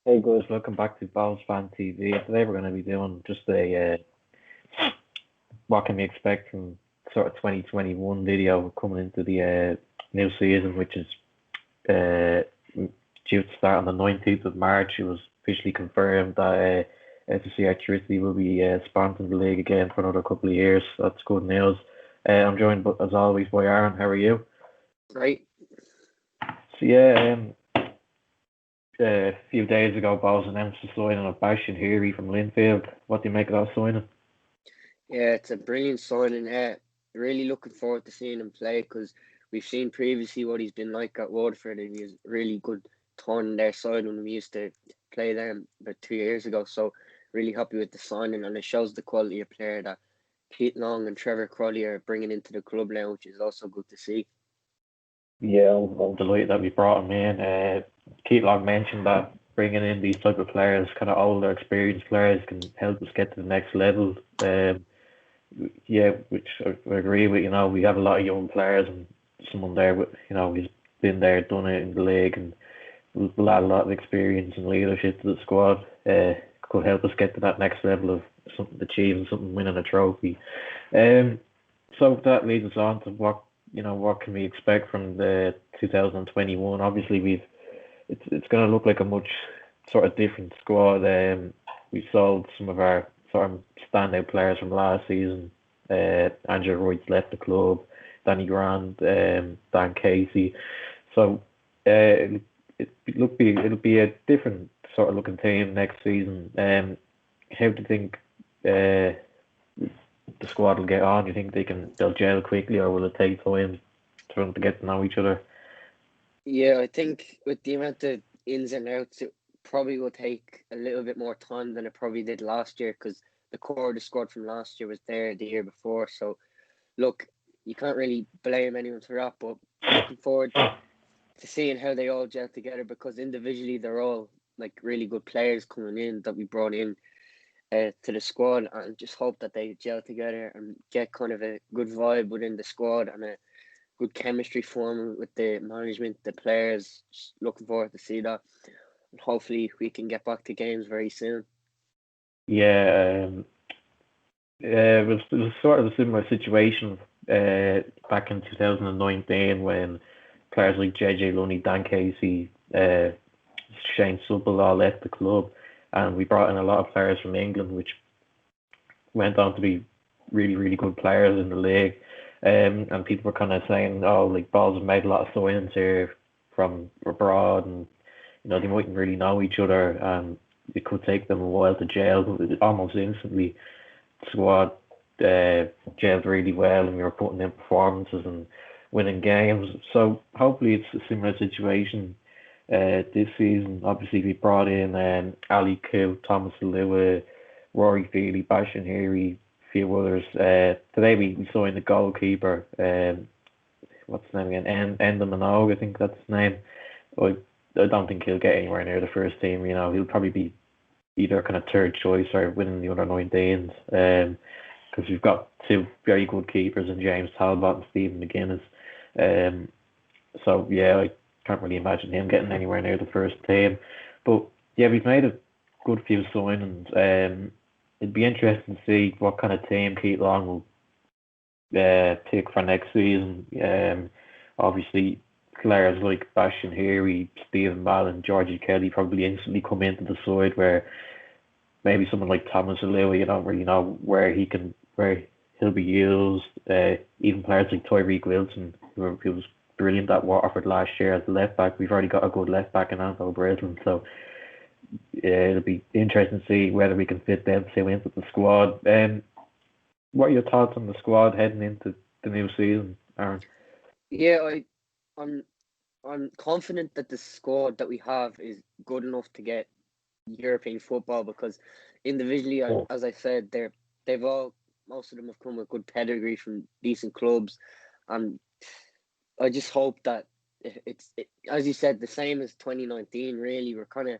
Hey guys, welcome back to Bohs Fan TV. Today we're going to be doing just a what can we expect from sort of 2021 video coming into the new season, which is uh, due to start on the 19th of March. It was officially confirmed that SSC Electricity will be sponsoring the league again for another couple of years. That's good news. I'm joined, as always, by Aaron. How are you? Right. So yeah, a few days ago, Bohs announced the signing of Bastien Hery from Linfield. What do you make of that signing? Yeah, it's a brilliant signing. Really looking forward to seeing him play because we've seen previously what he's been like at Waterford, and he's really good turn their side when we used to play them about 2 years ago. So really happy with the signing, and it shows the quality of player that Pete Long and Trevor Crowley are bringing into the club now, which is also good to see. Yeah, I'm delighted that we brought him in. Keith Long mentioned that bringing in these type of players, kind of older, experienced players, can help us get to the next level. Yeah, which I agree with. We have a lot of young players, and someone there with, he's been there, done it in the league, and will add a lot of experience and leadership to the squad. Could help us get to that next level of something, achieving something, winning a trophy. Um, so that leads us on to what can we expect from the 2021? Obviously, it's going to look like a much sort of different squad. We sold some of our sort of standout players from last season. Andrew Wright's left the club. Danny Grand, Dan Casey. So it'll be a different sort of looking team next season. How do you think the squad will get on? Do you think they'll gel quickly, or will it take time for them to get to know each other? Yeah, I think with the amount of ins and outs, it probably will take a little bit more time than it probably did last year because the core of the squad from last year was there the year before. So, look, you can't really blame anyone for that, but looking forward to seeing how they all gel together because individually they're all like really good players coming in that we brought in to the squad, and just hope that they gel together and get kind of a good vibe within the squad and a good chemistry forming with the management, the players. Just looking forward to see that. And hopefully we can get back to games very soon. Yeah, it was sort of a similar situation back in 2019 when players like JJ Lunny, Dan Casey, Shane Supple all left the club, and we brought in a lot of players from England, which went on to be really, really good players in the league. And people were kind of saying, oh, like Balls have made a lot of signings here from abroad, and they mightn't really know each other, and it could take them a while to gel. But almost instantly, the squad gelled really well, and we were putting in performances and winning games. So hopefully, it's a similar situation this season. Obviously, we brought in Ali Koo, Thomas Lua, Rory Feely, Basham Heary, a few others. Today we signed the goalkeeper. What's his name again? Enda Minogue, I think that's his name. I, I don't think he'll get anywhere near the first team. He'll probably be either kind of third choice or winning the under 19s. Because we've got two very good keepers in James Talbot and Stephen McGuinness. Um, so yeah, I can't really imagine him getting anywhere near the first team. But yeah, we've made a good few signings. It'd be interesting to see what kind of team Keith Long will pick for next season. Obviously, players like Bastien Hery, Stephen Mallon, Georgie Kelly probably instantly come into the side where maybe someone like Thomas Alua, you don't really know where he'll be used. Even players like Tyreek Wilson, who was brilliant at Waterford last year as a left back. We've already got a good left back in Anthony Breslin, so yeah, it'll be interesting to see whether we can fit them two into the squad. What are your thoughts on the squad heading into the new season, Aaron? Yeah, I'm I'm confident that the squad that we have is good enough to get European football because individually, as I said, they've all most of them have come with good pedigree from decent clubs, and I just hope that as you said, the same as 2019. Really, we're kind of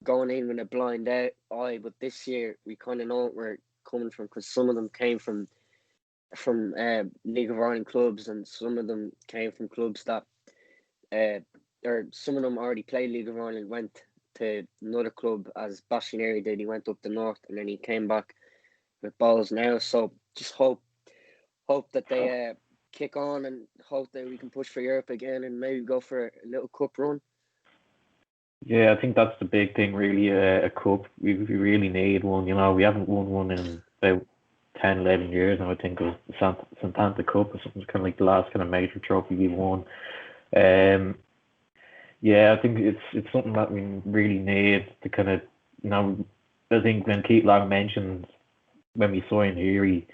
going in with a blind eye, but this year we kind of know what we're coming from because some of them came from League of Ireland clubs, and some of them came from clubs that uh, or some of them already played League of Ireland, went to another club as Bastien Hery did. He went up the north and then he came back with Bohs now. So just hope that they kick on and hope that we can push for Europe again and maybe go for a little cup run. Yeah, I think that's the big thing, really. A cup, we really need one. We haven't won one in about 10, 11 years now. I think it was the Santanta Cup or something. It's kind of like the last kind of major trophy we won. Yeah, I think it's something that we really need to kind of, I think when Keith Long mentioned when we signed Hery,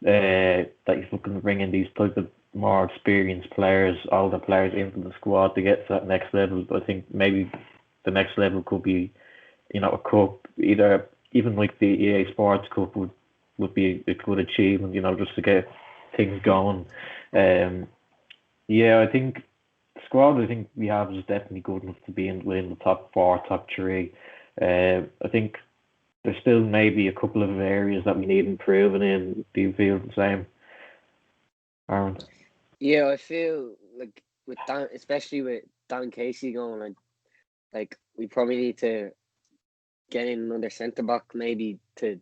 that he's looking to bring in these type of more experienced players, older players into the squad to get to that next level. But I think maybe the next level could be, a cup, either even like the EA Sports Cup would be a good achievement, just to get things going. Yeah, I think the squad I think we have is definitely good enough to be within the top four, top three. I think there's still maybe a couple of areas that we need improving in. Do you feel the same, Aaron? Yeah, I feel like with Dan, especially with Dan Casey going, like we probably need to get in another centre back, maybe to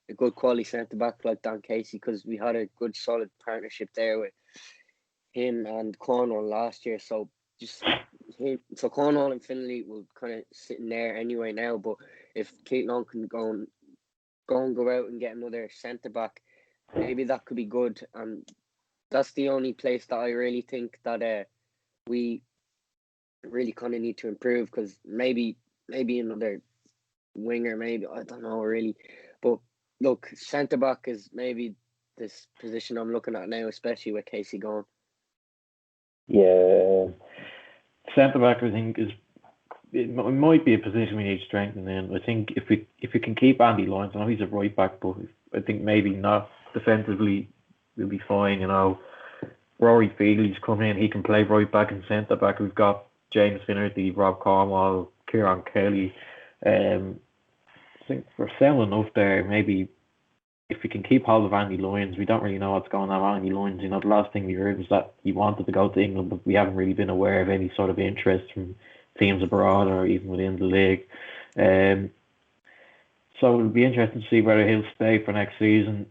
a good quality centre back like Dan Casey, because we had a good solid partnership there with him and Cornwall last year. So so Cornwall and Finley will kind of sitting there anyway now. But if Keith Long can go out and get another centre back, maybe that could be good. And that's the only place that I really think that we really kind of need to improve, because maybe another winger, maybe, I don't know really. But look, centre back is maybe this position I'm looking at now, especially with Casey gone. Yeah, centre back I think it might be a position we need strengthening in. I think if we can keep Andy Lyons, I know he's a right back, but I think maybe not defensively we'll be fine. Rory Feely's come in, he can play right back and centre back. We've got James Finnerty, Rob Cornwall, Kieran Kelly. I think we're selling enough there. Maybe if we can keep hold of Andy Lyons, we don't really know what's going on with Andy Lyons. The last thing we heard was that he wanted to go to England, but we haven't really been aware of any sort of interest from teams abroad or even within the league. So it'll be interesting to see whether he'll stay for next season.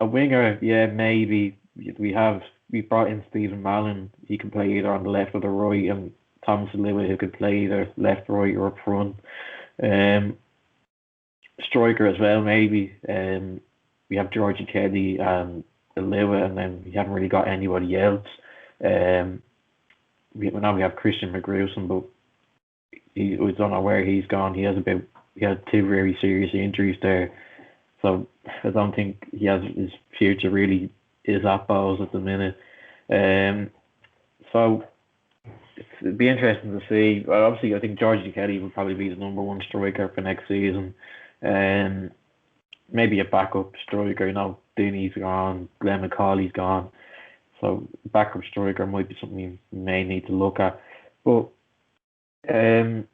A winger, yeah, maybe. We brought in Stephen Mallon. He can play either on the left or the right, and Thomas Lewitt, who could play either left, right, or up front. Striker as well, maybe. We have Georgie Kelly and Lewitt, and then we haven't really got anybody else. We have Christian McGruson, but we don't know where he's gone. He had two very serious injuries there, so I don't think his future really is at Bohs at the minute. So it'd be interesting to see. But obviously, I think Georgie Kelly will probably be the number one striker for next season. Maybe a backup striker. Dooney's gone, Glenn McCauley's gone, so backup striker might be something we may need to look at. But in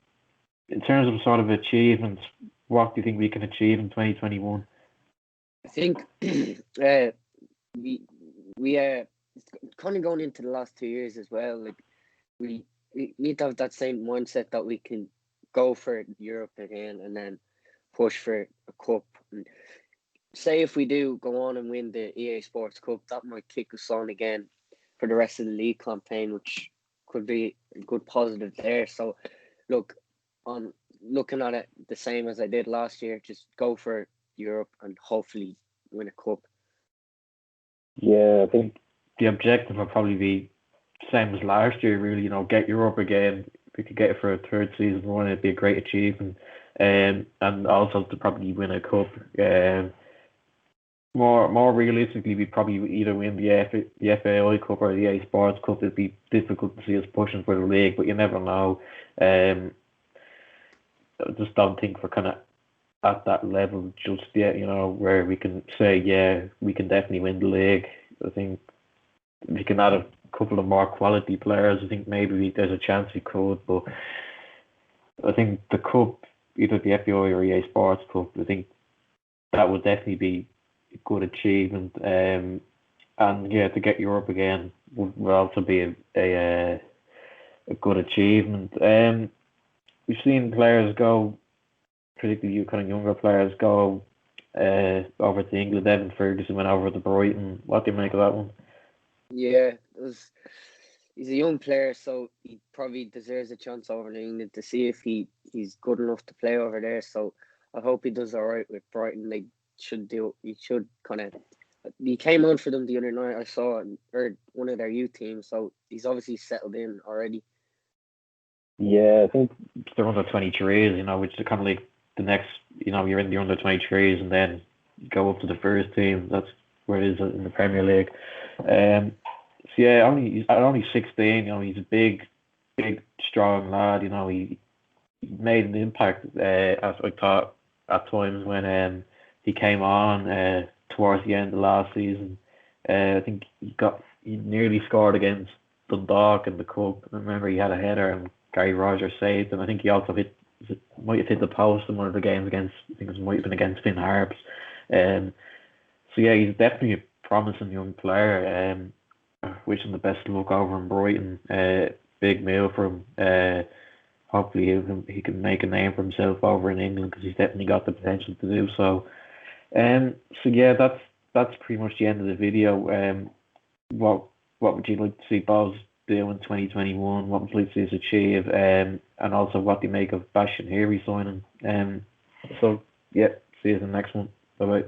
terms of sort of achievements, what do you think we can achieve in 2021? I think we kind of going into the last 2 years as well. Like we need to have that same mindset that we can go for Europe again and then push for a cup. And say if we do go on and win the EA Sports Cup, that might kick us on again for the rest of the league campaign, which could be a good positive there. So look, on looking at it the same as I did last year, just go for Europe and hopefully win a cup. Yeah, I think the objective will probably be same as last year, really. Get Europe again. If we could get it for a third season run, it'd be a great achievement. And also to probably win a cup. More realistically, we probably either win the FAI Cup or the EA Sports Cup. It'd be difficult to see us pushing for the league, but you never know. I just don't think we're kind of at that level just yet, where we can say, yeah, we can definitely win the league. I think we can add a couple of more quality players. I think maybe there's a chance we could, but I think the cup, either the FAI or EA Sports Cup, I think that would definitely be a good achievement. And yeah, to get Europe again would also be a good achievement. we've seen players go, particularly you kind of younger players go over to England. Evan Ferguson went over to Brighton. What do you make of that one? Yeah, he's a young player, so he probably deserves a chance over in England to see if he's good enough to play over there. So I hope he does all right with Brighton. They should do. He should kind of. He came on for them the other night. I saw or one of their youth teams, so he's obviously settled in already. Yeah, I think they're under 23s, which is kind of like the next, you're in the under 23s and then you go up to the first team. That's where it is in the Premier League. So yeah, he's only 16. He's a big, strong lad. He made an impact. As I thought at times when he came on towards the end of last season. I think he nearly scored against Dundalk in the cup. I remember he had a header and Gary Rogers saved, and I think he also might have hit the post in one of the games against. I think it might have been against Finn Harps. So yeah, he's definitely a promising young player. Wish him the best of luck over in Brighton. Big move for him. Hopefully he can make a name for himself over in England because he's definitely got the potential to do so. So yeah, that's pretty much the end of the video. What would you like to see Bohs do in 2021? What would you like to see us achieve? And also what do you make of Bastien Hery signing? So yeah, see you in the next one. Bye bye.